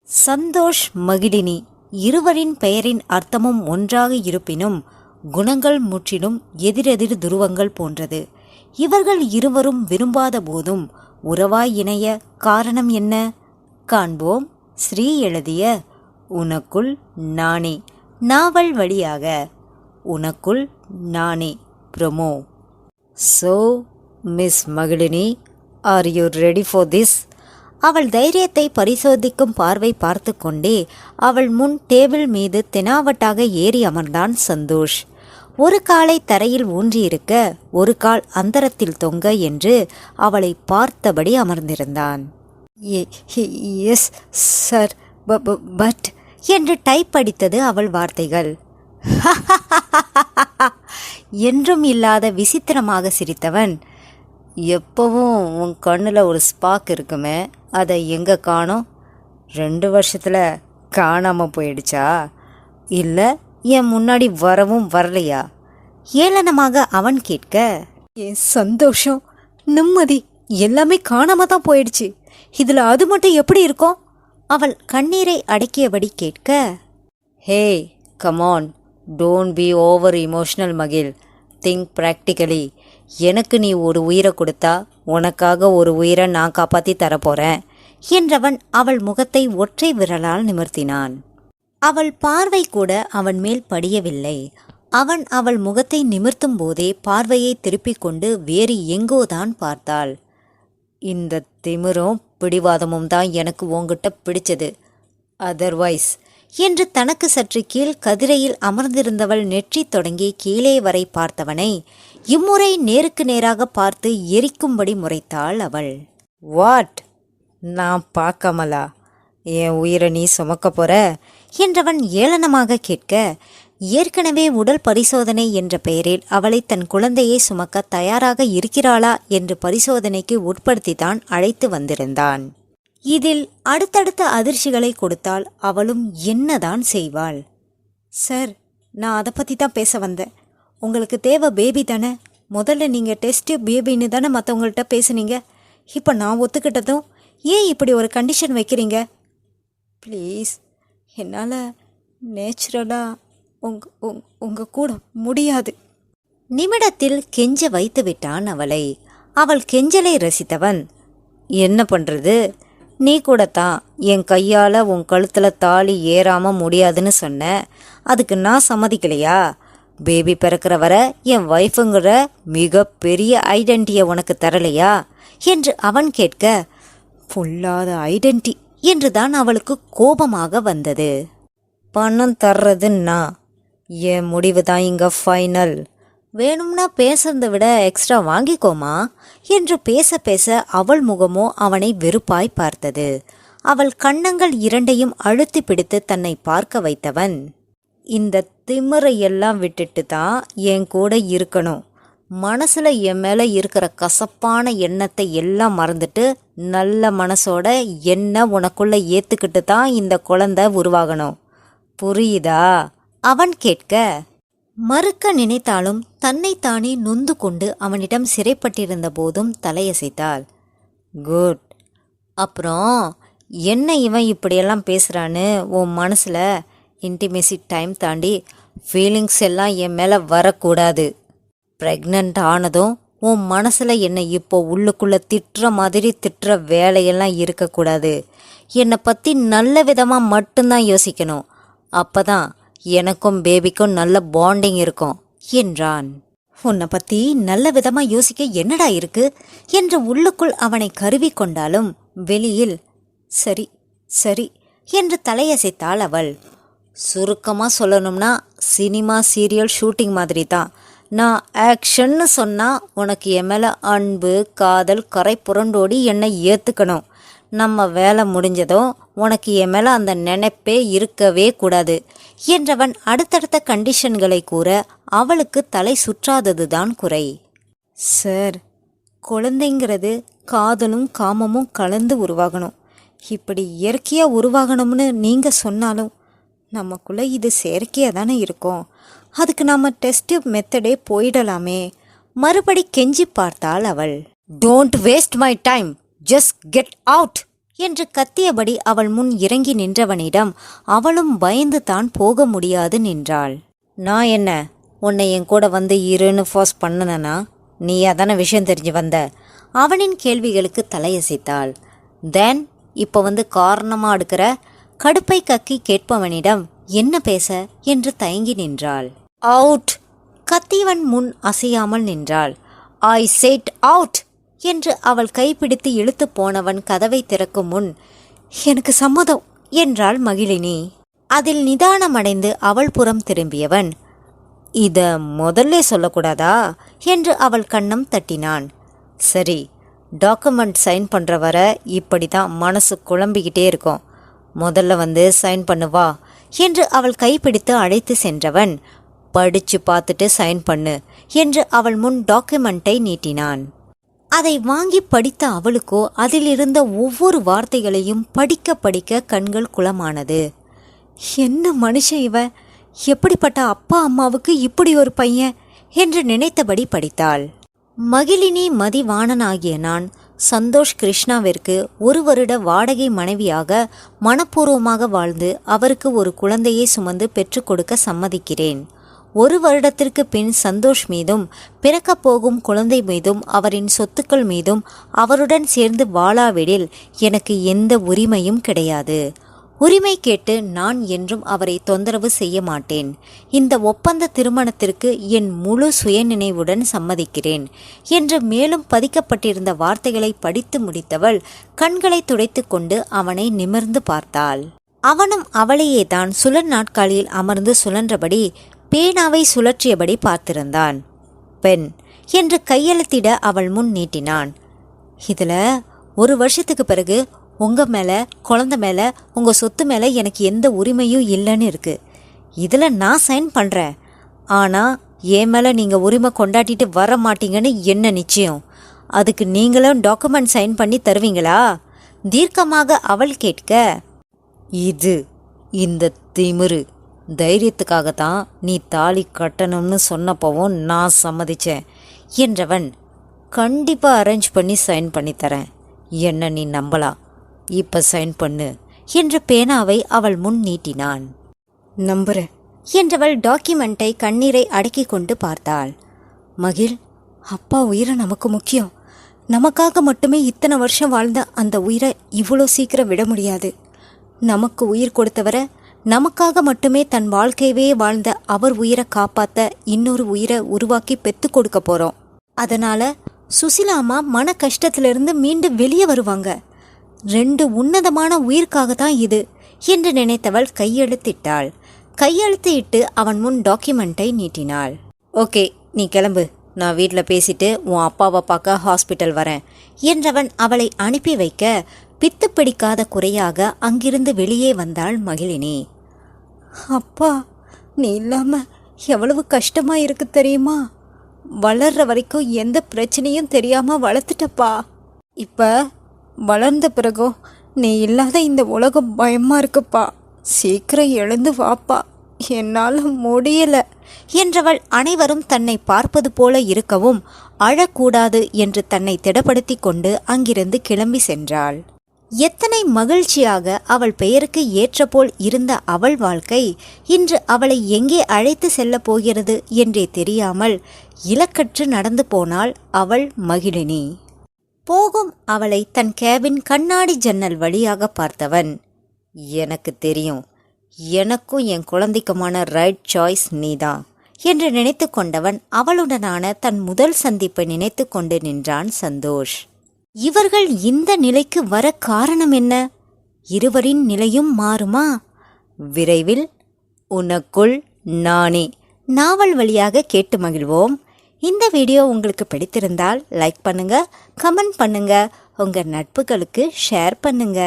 சந்தோஷ் மகிழினி இருவரின் பெயரின் அர்த்தமும் ஒன்றாக இருப்பினும் குணங்கள் முற்றிலும் எதிரெதிர் துருவங்கள் போன்றது. இவர்கள் இருவரும் விரும்பாத போதும் உறவாய் இணைய காரணம் என்ன? காண்போம். ஸ்ரீ எழுதிய உனக்குள் நானே நாவல் வழியாக. உனக்குள் நானே promo. So, miss Magizhini, are you ready for this? அவள் தைரியத்தை பரிசோதிக்கும் பார்வை பார்த்து கொண்டே அவள் முன் டேபிள் மீது தெனாவட்டாக ஏறி அமர்ந்தான் சந்தோஷ். ஒரு காலை தரையில் ஊன்றியிருக்க ஒரு கால் அந்தரத்தில் தொங்க என்று அவளை பார்த்தபடி அமர்ந்திருந்தான். எஸ் சார், பட் என்று டைப் அடித்தது அவள் வார்த்தைகள். என்றும் இல்லாத விசித்திரமாக சிரித்தவன், எப்பவும் உன் கண்ணில் ஒரு ஸ்பாக் இருக்குமே, அதை எங்கே காணோம்? 2 வருஷத்தில் காணாமல் போயிடுச்சா? இல்லை என் முன்னாடி வரவும் வரலையா? ஏளனமாக அவன் கேட்க, என் சந்தோஷம் நிம்மதி எல்லாமே காணாமல் தான் போயிடுச்சு. இதில் அது மட்டும் எப்படி இருக்கும்? அவள் கண்ணீரை அடக்கியபடி கேட்க, ஹே come on, don't be over emotional மகிழ், திங்க் ப்ராக்டிக்கலி. எனக்கு நீ ஒரு உயிரை கொடுத்தா உனக்காக ஒரு உயிரை நான் காப்பாற்றி தரப்போகிறேன் என்றவன் அவள் முகத்தை ஒற்றை விரலால் நிமிர்த்தினான். அவள் பார்வை கூட அவன் மேல் படியவில்லை. அவன் அவள் முகத்தை நிமிர்த்தும் போதே பார்வையை திருப்பிக் கொண்டு வேறு எங்கோதான் பார்த்தாள். இந்த திமிரும் பிடிவாதமும் தான் எனக்கு உன்கிட்ட பிடிச்சது, அதர்வைஸ் என்று தனக்கு சற்று கீழ் கதிரையில் அமர்ந்திருந்தவள் நெற்றி தொடங்கி கீழே வரை பார்த்தவனை இம்முறை நேருக்கு நேராக பார்த்து எரிக்கும்படி முறைத்தாள் அவள். வாட்? நான் பார்க்காமலா என் உயிரை நீ சுமக்க போற என்றவன் ஏளனமாக கேட்க, ஏற்கனவே உடல் பரிசோதனை என்ற பெயரில் அவளை தன் குழந்தையை சுமக்க தயாராக இருக்கிறாளா என்று பரிசோதனைக்கு உட்படுத்தித்தான் அழைத்து வந்திருந்தான். இதில் அடுத்தடுத்த அதிர்ச்சிகளை கொடுத்தால் அவளும் என்னதான் செய்வாள்? சார், நான் அதை பற்றி தான் பேச வந்தேன். உங்களுக்கு தேவை பேபி தானே? முதல்ல நீங்கள் டெஸ்ட் பேபின்னு தானே மற்றவங்கள்ட்ட பேசுனீங்க. இப்போ நான் ஒத்துக்கிட்டதும் ஏன் இப்படி ஒரு கண்டிஷன் வைக்கிறீங்க? ப்ளீஸ், என்னால் நேச்சுரலாக உங்கள் கூட முடியாது. நிமிடத்தில் கெஞ்ச வைத்து விட்டான் அவளை. அவள் கெஞ்சலை ரசித்தவன், என்ன பண்ணுறது, நீ கூடத்தான் என் கையால் உன் கழுத்தில் தாலி ஏறாமல் முடியாதுன்னு சொன்ன. அதுக்கு நான் சம்மதிக்கலையா? பேபி பிறக்கிற வர என் ஒய்ஃபுங்கிற மிக பெரிய ஐடென்டிட்டியை உனக்கு தரலையா என்று அவன் கேட்க, பொல்லாத ஐடென்டி என்று தான் அவளுக்கு கோபமாக வந்தது. பணம் தர்றதுன்னா என் முடிவு தான் இங்கே ஃபைனல். வேணும்னா பேசுறதை விட எக்ஸ்ட்ரா வாங்கிக்கோமா என்று பேச பேச அவள் முகமோ அவனை வெறுப்பாய் பார்த்தது. அவள் கன்னங்கள் இரண்டையும் அழுத்தி பிடித்து தன்னை பார்க்க வைத்தவன், இந்த திமிரை எல்லாம் விட்டுட்டு தான் என் கூட இருக்கணும். மனசில் என் மேலே இருக்கிற கசப்பான எண்ணத்தை எல்லாம் மறந்துட்டு நல்ல மனசோட என்ன உனக்குள்ள ஏற்றுக்கிட்டு தான் இந்த குழந்தை உருவாகணும். புரியுதா? அவன் கேட்க, மறுக்க நினைத்தாலும் தன்னைத்தானே நொந்து கொண்டு அவனிடம் சிறைப்பட்டிருந்த போதும் தலையசைத்தாள். குட். அப்புறம் என்ன இவன் இப்படியெல்லாம் பேசுகிறான்னு உன் மனசில் இன்டிமேசி டைம் தாண்டி ஃபீலிங்ஸ் எல்லாம் என் மேலே வரக்கூடாது. ப்ரெக்னென்ட் ஆனதும் உன் மனசில் என்னை இப்போ உள்ளுக்குள்ளே திட்டுற மாதிரி திட்டுற வேலையெல்லாம் இருக்கக்கூடாது. என்னை பற்றி நல்ல விதமாக மட்டும்தான் யோசிக்கணும். அப்போ தான் எனக்கும் பேபிக்கும் நல்ல பாண்டிங் இருக்கும் என்றான். உன்னை பற்றி நல்ல விதமாக யோசிக்க என்னடா இருக்கு என்று உள்ளுக்குள் அவனை கருவி கொண்டாலும் வெளியில் சரி சரி என்று தலையசைத்தாள் அவள். சுருக்கமாக சொல்லணும்னா சினிமா சீரியல் ஷூட்டிங் மாதிரி தான். நான் ஆக்ஷன்னு சொன்னால் உனக்கு என் மேலே அன்பு காதல் கரை புரண்டோடி என்னை ஏற்றுக்கணும். நம்ம வேலை முடிஞ்சதும் உனக்கு என் மேலே அந்த நினைப்பே இருக்கவே கூடாது என்றவன் அடுத்தடுத்த கண்டிஷன்களை கூற அவளுக்கு தலை சுற்றாதது தான் குறை. சார், குழந்தைங்கிறது காதலும் காமமும் கலந்து உருவாகணும். இப்படி இயற்கையாக உருவாகணும்னு நீங்கள் சொன்னாலும் நமக்குள்ளே இது செயற்கையாக தானே இருக்கும். அதுக்கு நம்ம டெஸ்ட் மெத்தடே போயிடலாமே. மறுபடி கெஞ்சி பார்த்தாள் அவள். Don't waste my time, just get out என்று கத்தியபடி அவள் முன் இறங்கி நின்றவனிடம் அவளும் பயந்து தான் போக முடியாது நின்றாள். நான் என்ன உன்னை என் கூட வந்து இருன்னு ஃபோர்ஸ் பண்ணனா? நீ அதான விஷயம் தெரிஞ்சு வந்த? அவனின் கேள்விகளுக்கு தலையசைத்தாள். தென் இப்போ வந்து காரணமாக அடுக்கிற? கடுப்பை கக்கி கேட்பவனிடம் என்ன பேச என்று தயங்கி நின்றாள். அவுட்! கத்தியவன் முன் அசையாமல் நின்றாள். ஐ செட் அவுட் என்று அவள் கைப்பிடித்து இழுத்து போனவன் கதவை திறக்கும் முன் எனக்கு சம்மதம் என்றாள் மகிழினி. அதில் நிதானமடைந்து அவள் புறம் திரும்பியவன் இத முதல்ல சொல்லக்கூடாதா என்று அவள் கன்னம் தட்டினான். சரி, டாக்குமெண்ட் சைன் பண்ணுற வர இப்படி தான் மனசு குழம்பிக்கிட்டே இருக்கும். முதல்ல வந்து சைன் பண்ணுவா என்று அவள் கைப்பிடித்து அழைத்து சென்றவன் படிச்சு பார்த்துட்டு சைன் பண்ணு என்று அவள் முன் டாக்குமெண்ட்டை நீட்டினான். அதை வாங்கி படித்த அவளுக்கோ அதிலிருந்த ஒவ்வொரு வார்த்தைகளையும் படிக்க படிக்க கண்கள் குளமானது. என்ன மனுஷன் இவன்! எப்படிப்பட்ட அப்பா அம்மாவுக்கு இப்படி ஒரு பையன் என்று நினைத்தபடி படித்தாள். மகிழினி மதிவாணனாகிய நான் சந்தோஷ் கிருஷ்ணாவிற்கு 1 வருட வாடகை மனைவியாக மனப்பூர்வமாக வாழ்ந்து அவருக்கு ஒரு குழந்தையை சுமந்து பெற்றுக் கொடுக்க சம்மதிக்கிறேன். 1 வருடத்திற்கு பின் சந்தோஷ் மீதும் பிறக்கப் போகும் குழந்தை மீதும் அவரின் சொத்துக்கள் மீதும் அவருடன் சேர்ந்து வாழாவிடில் எனக்கு எந்த உரிமையும் கிடையாது. உரிமை கேட்டு நான் என்றும் அவரை தொந்தரவு செய்ய மாட்டேன். இந்த ஒப்பந்த திருமணத்திற்கு என் முழு சுயநினைவுடன் சம்மதிக்கிறேன் என்று மேலும் பதிக்கப்பட்டிருந்த வார்த்தைகளை படித்து முடித்தவள் கண்களை துடைத்து கொண்டு அவனை நிமிர்ந்து பார்த்தாள். அவனும் அவளையே தான் சுழல் நாட்காலியில் அமர்ந்து சுழன்றபடி பேனாவை சுழற்றியபடி பார்த்திருந்தான். பெண் என்று கையெழுத்திட அவள் முன் நீட்டினான். இதுல 1 வருஷத்துக்கு பிறகு உங்க மேல, குழந்தை மேல, உங்க சொத்து மேல எனக்கு எந்த உரிமையும் இல்லைன்னு இருக்கு. இதுல நான் சைன் பண்றேன். ஆனா என் மேல நீங்க உரிமை கொண்டாட்டிட்டு வர மாட்டீங்கன்னு என்ன நிச்சயம்? அதுக்கு நீங்களும் டாக்குமெண்ட் சைன் பண்ணி தருவீங்களா? தீர்க்கமாக அவள் கேட்க, இது இந்த திமிரு தைரியத்துக்காகத்தான் நீ தாலி கட்டணும்னு சொன்னப்பவும் நான் சம்மதிச்சேன் என்றவன் கண்டிப்பாக அரேஞ்ச் பண்ணி சைன் பண்ணித்தரேன். என்ன நீ நம்பலாம்? இப்போ சைன் பண்ணு என்று பேனாவை அவள் முன் நீட்டினான். நம்புறேன் என்றவள் டாக்குமெண்ட்டை கண்ணீரை அடக்கி கொண்டு பார்த்தாள். மகிழ், அப்பா உயிரை நமக்கு முக்கியம். நமக்காக மட்டுமே இத்தனை வருஷம் வாழ்ந்த அந்த உயிரை இவ்வளோ சீக்கிரம் விட முடியாது. நமக்கு உயிர் கொடுத்தவரை, நமக்காக மட்டுமே தன் வாழ்க்கையவே வாழ்ந்த அவர் உயிரை காப்பாற்ற இன்னொரு உயிரை உருவாக்கி பெத்து கொடுக்க போகிறோம். அதனால சுசிலாமா மன கஷ்டத்திலிருந்து மீண்டும் வெளியே வருவாங்க. 2 உன்னதமான உயிர்க்காக தான் இது என்று நினைத்தவள் கையெழுத்திட்டாள். கையெழுத்து இட்டு அவன் முன் டாக்குமெண்ட்டை நீட்டினாள். ஓகே, நீ கிளம்பு. நான் வீட்டில் பேசிட்டு உன் அப்பாவை பார்க்க ஹாஸ்பிட்டல் வரேன் என்றவன் அவளை அனுப்பி வைக்க பித்து பிடிக்காத குறையாக அங்கிருந்து வெளியே வந்தாள் மகிழினி. அப்பா, நீ இல்லாம எவ்வளவு கஷ்டமா இருக்கு தெரியுமா? வளர்ற வரைக்கும் எந்த பிரச்சனையும் தெரியாம வளர்த்துட்டப்பா. இப்ப வளர்ந்த பிறகும் நீ இல்லாத இந்த உலகம் பயமா இருக்குப்பா. சீக்கிரம் எழுந்து வாப்பா, என்னால் முடியல என்றவள் அனைவரும் தன்னை பார்ப்பது போல இருக்கவும் அழக்கூடாது என்று தன்னை திடப்படுத்தி கொண்டு அங்கிருந்து கிளம்பி சென்றாள். எத்தனை மகிழ்ச்சியாக அவள் பெயருக்கு ஏற்றபோல் இருந்த அவள் வாழ்க்கை இன்று அவளை எங்கே அழைத்து செல்லப் போகிறது என்றே தெரியாமல் இலக்கற்று நடந்து போனாள் அவள் மகிழினி. போகும் அவளை தன் கேபின் கண்ணாடி ஜன்னல் வழியாக பார்த்தவன், எனக்கு தெரியும், எனக்கும் என் குழந்தைக்குமான ரைட் சாய்ஸ் நீதான் என்று நினைத்து கொண்டவன் அவளுடனான தன் முதல் சந்திப்பை நினைத்து கொண்டு நின்றான் சந்தோஷ். இவர்கள் இந்த நிலைக்கு வர காரணம் என்ன? இருவரின் நிலையும் மாறுமா? விரைவில் உனக்குள் நானே நாவல் வழியாக கேட்டு மகிழ்வோம். இந்த வீடியோ உங்களுக்கு பிடித்திருந்தால் லைக் பண்ணுங்க, கமெண்ட் பண்ணுங்க, உங்க நட்புகளுக்கு ஷேர் பண்ணுங்க.